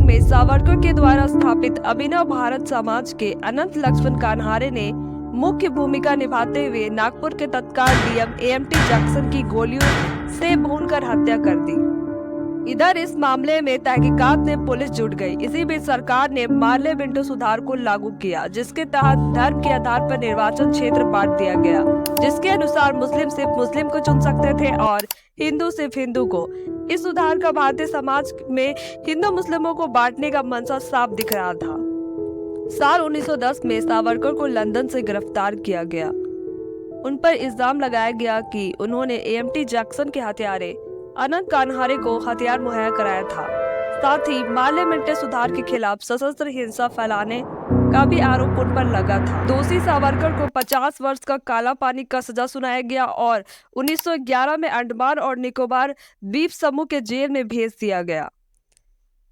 में सावरकर के द्वारा स्थापित अभिनव भारत समाज के अनंत लक्ष्मण कान्हारे ने मुख्य भूमिका निभाते हुए नागपुर के तत्काल डीएम एएमटी जैक्सन की गोलियों से भूनकर हत्या कर दी। इधर इस मामले में तहकीकात में पुलिस जुट गई। इसी बीच सरकार ने मार्ले विंडो सुधार को लागू किया, जिसके तहत धर्म के आधार पर निर्वाचन क्षेत्र बांट दिया गया, जिसके अनुसार मुस्लिम सिर्फ मुस्लिम को चुन सकते थे और हिंदू सिर्फ हिंदू को। इस सुधार का भारतीय समाज में हिंदू मुस्लिमों को बांटने का मंशा साफ दिख रहा था। साल 1910 में सावरकर को लंदन से गिरफ्तार किया गया। उन पर इल्जाम लगाया गया कि उन्होंने एएमटी जैक्सन के हत्यारे अनंत कान्हारे को हथियार मुहैया कराया था। साथ ही मार्ले विंडो सुधार के खिलाफ सशस्त्र हिंसा फैलाने का भी आरोप उन पर लगा था। दोषी सावरकर को 50 वर्ष का काला पानी का सजा सुनाया गया और 1911 में अंडमान और निकोबार द्वीप समूह के जेल में भेज दिया गया।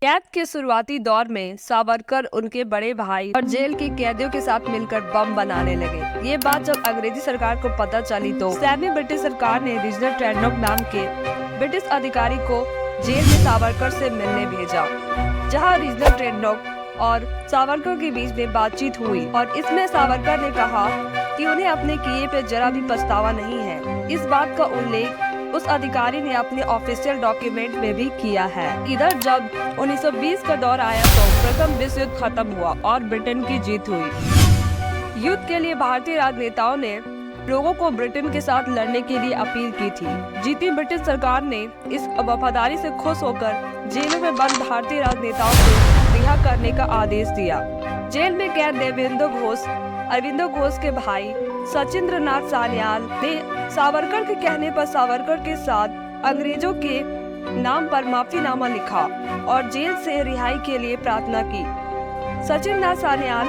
कैद के शुरुआती दौर में सावरकर उनके बड़े भाई और जेल के कैदियों के साथ मिलकर बम बनाने लगे। ये बात जब अंग्रेजी सरकार को पता चली तो सेमी ब्रिटिश सरकार ने रीजनल ट्रेंडॉक नाम के ब्रिटिश अधिकारी को जेल में सावरकर से मिलने भेजा, जहां रीजनल ट्रेंडॉक और सावरकर के बीच में बातचीत हुई और इसमें सावरकर ने कहा कि उन्हें अपने किए पे जरा भी पछतावा नहीं है। इस बात का उल्लेख उस अधिकारी ने अपने ऑफिशियल डॉक्यूमेंट में भी किया है। इधर जब 1920 का दौर आया तो प्रथम विश्व युद्ध खत्म हुआ और ब्रिटेन की जीत हुई। युद्ध के लिए भारतीय राजनेताओं ने लोगों को ब्रिटेन के साथ लड़ने के लिए अपील की थी। जीती ब्रिटिश सरकार ने इस वफादारी से खुश होकर जेलों में बंद भारतीय राजनेताओं को रिहा करने का आदेश दिया। जेल में कैद अरविंदो घोष के भाई सचिंद्र नाथ सान्याल ने सावरकर के कहने पर सावरकर के साथ अंग्रेजों के नाम पर माफीनामा लिखा और जेल से रिहाई के लिए प्रार्थना की। सचिंद्र नाथ सान्याल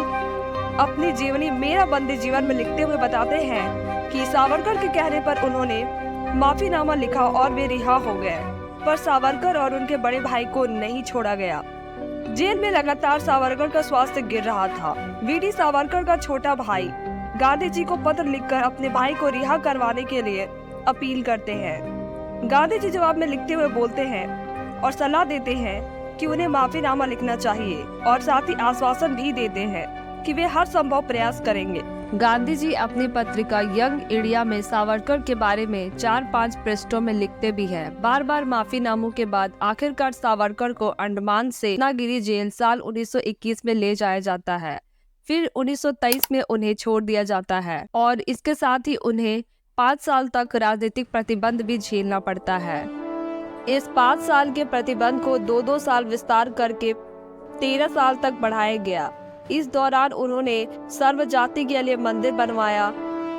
अपनी जीवनी मेरा बंदी जीवन में लिखते हुए बताते हैं कि सावरकर के कहने पर उन्होंने माफीनामा लिखा और वे रिहा हो गए, पर सावरकर और उनके बड़े भाई को नहीं छोड़ा गया। जेल में लगातार सावरकर का स्वास्थ्य गिर रहा था। वीडी सावरकर का छोटा भाई गांधी जी को पत्र लिखकर अपने भाई को रिहा करवाने के लिए अपील करते हैं। गांधी जी जवाब में लिखते हुए बोलते हैं और सलाह देते हैं कि उन्हें माफीनामा लिखना चाहिए और साथ ही आश्वासन भी देते हैं कि वे हर संभव प्रयास करेंगे। गांधी जी अपनी पत्रिका यंग इंडिया में सावरकर के बारे में 4-5 पृष्ठों में लिखते भी हैं। बार बार माफीनामों के बाद आखिरकार सावरकर को अंडमान से रत्नागिरी जेल साल 1921 में ले जाया जाता है। फिर 1923 में उन्हें छोड़ दिया जाता है और इसके साथ ही उन्हें 5 साल तक राजनीतिक प्रतिबंध भी झेलना पड़ता है। इस 5 साल के प्रतिबंध को 2-2 साल विस्तार करके 13 साल तक बढ़ाया गया। इस दौरान उन्होंने सर्व जाति के लिए मंदिर बनवाया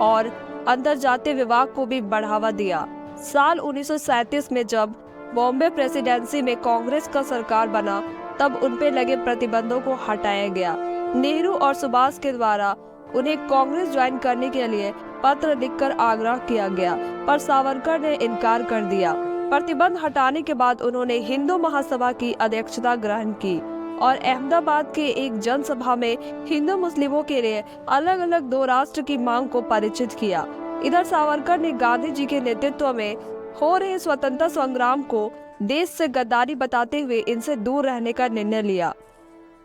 और अंतरजातीय विवाह को भी बढ़ावा दिया। साल 1937 में जब बॉम्बे प्रेसिडेंसी में कांग्रेस का सरकार बना तब उनपे लगे प्रतिबंधों को हटाया गया। नेहरू और सुभाष के द्वारा उन्हें कांग्रेस ज्वाइन करने के लिए पत्र लिखकर आग्रह किया गया, पर सावरकर ने इनकार कर दिया। प्रतिबंध हटाने के बाद उन्होंने हिंदू महासभा की अध्यक्षता ग्रहण की और अहमदाबाद के एक जनसभा में हिंदू मुस्लिमों के लिए अलग अलग 2 राष्ट्र की मांग को परिचित किया। इधर सावरकर ने गांधी जी के नेतृत्व में हो रहे स्वतंत्रता संग्राम को देश से गद्दारी बताते हुए इनसे दूर रहने का निर्णय लिया।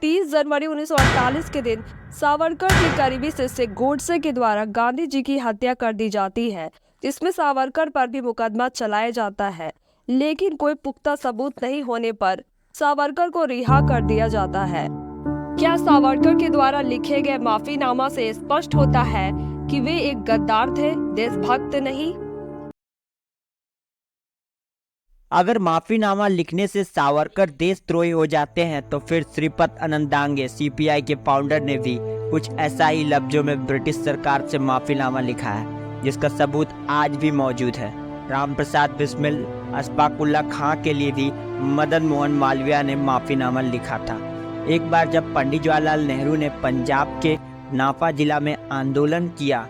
30 जनवरी 1948 के दिन सावरकर के करीबी शिष्य गोडसे के द्वारा गांधी जी की हत्या कर दी जाती है, जिसमें सावरकर पर भी मुकदमा चलाया जाता है, लेकिन कोई पुख्ता सबूत नहीं होने पर सावरकर को रिहा कर दिया जाता है। क्या सावरकर के द्वारा लिखे गए माफीनामा से स्पष्ट होता है कि वे एक गद्दार थे, देशभक्त नहीं? अगर माफीनामा लिखने से सावरकर देशद्रोही हो जाते हैं तो फिर श्रीपत अनंदांगे सीपीआई के फाउंडर ने भी कुछ ऐसा ही लफ्जों में ब्रिटिश सरकार से माफीनामा लिखा है, जिसका सबूत आज भी मौजूद है। रामप्रसाद बिस्मिल, अशफाकुल्ला खां के लिए भी मदन मोहन मालवीय ने माफीनामा लिखा था। एक बार जब पंडित जवाहरलाल नेहरू ने पंजाब के नाफा जिला में आंदोलन किया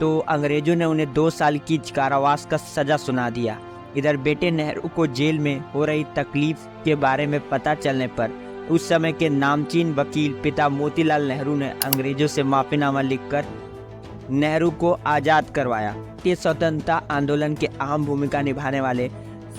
तो अंग्रेजों ने उन्हें 2 साल की कारावास का सजा सुना दिया। इधर बेटे नेहरू को जेल में हो रही तकलीफ के बारे में पता चलने पर उस समय के नामचीन वकील पिता मोतीलाल नेहरू ने अंग्रेजों से माफीनामा लिखकर नेहरू को आज़ाद करवाया। ये स्वतंत्रता आंदोलन के अहम भूमिका निभाने वाले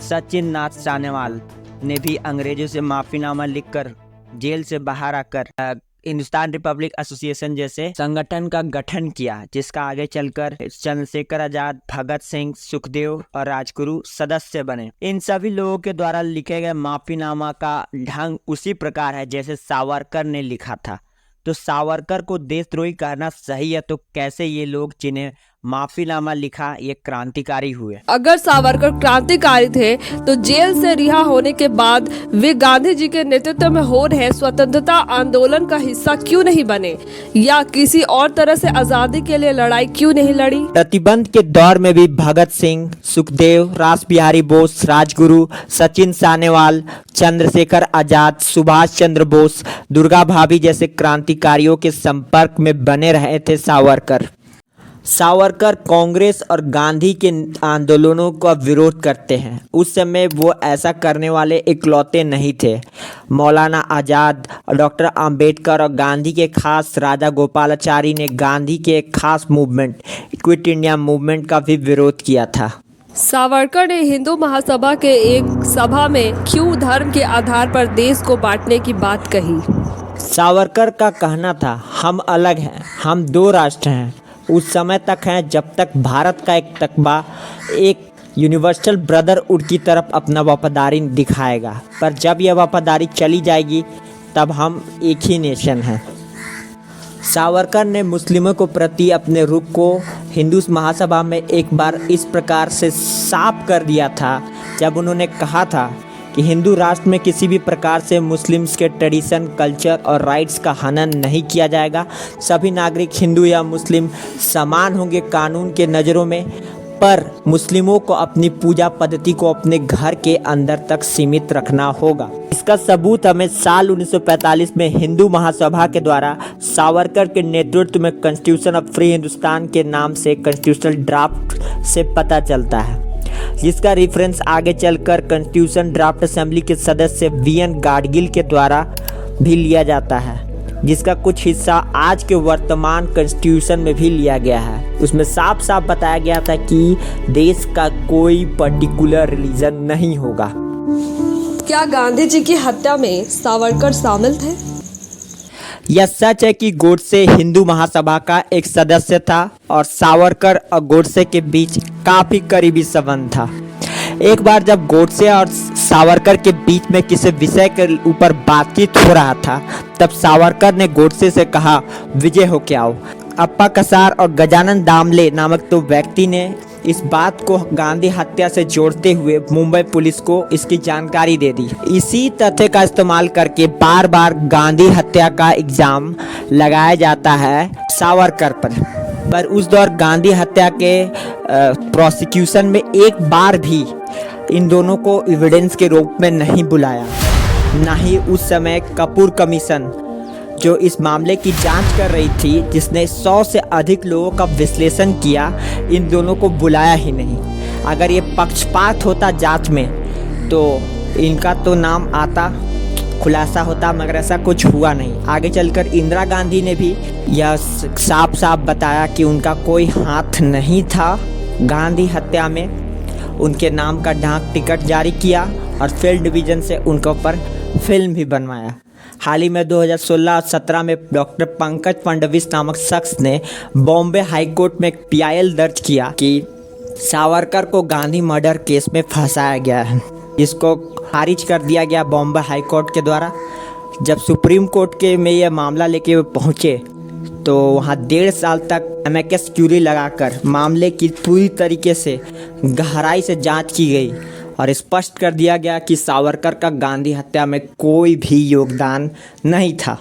सचिन नाथ सान्याल ने भी अंग्रेजों से माफीनामा लिखकर जेल से बाहर आकर हिंदुस्तान रिपब्लिक एसोसिएशन जैसे संगठन का गठन किया, जिसका आगे चलकर चंद्रशेखर आजाद, भगत सिंह, सुखदेव और राजगुरु सदस्य बने। इन सभी लोगों के द्वारा लिखे गए माफीनामा का ढंग उसी प्रकार है जैसे सावरकर ने लिखा था। तो सावरकर को देशद्रोही कहना सही है, तो कैसे ये लोग जिन्हें माफीनामा लिखा ये क्रांतिकारी हुए? अगर सावरकर क्रांतिकारी थे तो जेल से रिहा होने के बाद वे गांधी जी के नेतृत्व में हो रहे स्वतंत्रता आंदोलन का हिस्सा क्यों नहीं बने, या किसी और तरह से आजादी के लिए लड़ाई क्यों नहीं लड़ी? प्रतिबंध के दौर में भी भगत सिंह, सुखदेव, रास बिहारी बोस, राजगुरु, सचिन सानेवाल, चंद्रशेखर आजाद, सुभाष चंद्र बोस, दुर्गा भाभी जैसे क्रांतिकारियों के संपर्क में बने रहे थे सावरकर कांग्रेस और गांधी के आंदोलनों का विरोध करते हैं। उस समय वो ऐसा करने वाले इकलौते नहीं थे। मौलाना आज़ाद, डॉक्टर अंबेडकर और गांधी के खास राजा गोपालाचारी ने गांधी के एक खास मूवमेंट क्विट इंडिया मूवमेंट का भी विरोध किया था। सावरकर ने हिंदू महासभा के एक सभा में क्यों धर्म के आधार पर देश को बांटने की बात कही? सावरकर का कहना था, हम अलग हैं, हम दो राष्ट्र हैं, उस समय तक हैं जब तक भारत का एक तकबा एक यूनिवर्सल ब्रदरहुड की तरफ अपना वफादारी दिखाएगा, पर जब यह वफादारी चली जाएगी तब हम एक ही नेशन हैं। सावरकर ने मुस्लिमों को प्रति अपने रुख को हिंदू महासभा में एक बार इस प्रकार से साफ कर दिया था जब उन्होंने कहा था कि हिंदू राष्ट्र में किसी भी प्रकार से मुस्लिम्स के ट्रेडिशन, कल्चर और राइट्स का हनन नहीं किया जाएगा। सभी नागरिक हिंदू या मुस्लिम समान होंगे कानून के नज़रों में, पर मुस्लिमों को अपनी पूजा पद्धति को अपने घर के अंदर तक सीमित रखना होगा। इसका सबूत हमें साल 1945 में हिंदू महासभा के द्वारा सावरकर के नेतृत्व में कॉन्स्टिट्यूशन ऑफ फ्री हिंदुस्तान के नाम से कॉन्स्टिट्यूशनल ड्राफ्ट से पता चलता है, जिसका रेफरेंस आगे चलकर कॉन्स्टिट्यूशन ड्राफ्ट असेंबली के सदस्य वीएन गाडगिल के द्वारा भी लिया जाता है, जिसका कुछ हिस्सा आज के वर्तमान कॉन्स्टिट्यूशन में भी लिया गया है। उसमें साफ साफ बताया गया था कि देश का कोई पर्टिकुलर रिलीजन नहीं होगा। क्या गांधी जी की हत्या में सावरकर शामिल थे? यह सच है कि गोडसे हिंदू महासभा का एक सदस्य था और सावरकर और गोडसे के बीच काफी करीबी संबंध था। एक बार जब गोडसे और सावरकर के बीच में किसी विषय के ऊपर बातचीत हो रहा था, तब सावरकर ने गोडसे से कहा, विजय होके आओ। अप्पा कसार और गजानन दामले नामक दो व्यक्ति ने इस बात को गांधी हत्या से जोड़ते हुए मुंबई पुलिस को इसकी जानकारी दे दी। इसी तथ्य का इस्तेमाल करके बार बार गांधी हत्या का इल्जाम लगाया जाता है सावरकर पर उस दौर गांधी हत्या के प्रोसिक्यूशन में एक बार भी इन दोनों को एविडेंस के रूप में नहीं बुलाया। ना ही उस समय कपूर कमीशन जो इस मामले की जांच कर रही थी, जिसने 100 से अधिक लोगों का विश्लेषण किया, इन दोनों को बुलाया ही नहीं। अगर ये पक्षपात होता जांच में तो इनका तो नाम आता, खुलासा होता, मगर ऐसा कुछ हुआ नहीं। आगे चलकर इंदिरा गांधी ने भी यह साफ साफ बताया कि उनका कोई हाथ नहीं था गांधी हत्या में। उनके नाम का डाक टिकट जारी किया और फील्ड डिवीज़न से उनके ऊपर फिल्म भी बनवाया। हाल ही में 2016-17 में डॉक्टर पंकज फडणवीस नामक शख्स ने बॉम्बे हाई कोर्ट में एक पीआईएल दर्ज किया कि सावरकर को गांधी मर्डर केस में फंसाया गया है, जिसको खारिज कर दिया गया बॉम्बे हाई कोर्ट के द्वारा। जब सुप्रीम कोर्ट के में यह मामला लेके वे पहुँचे तो वहाँ 1.5 साल तक एमिकस क्यूरी लगाकर मामले की पूरी तरीके से गहराई से जाँच की गई और स्पष्ट कर दिया गया कि सावरकर का गांधी हत्या में कोई भी योगदान नहीं था।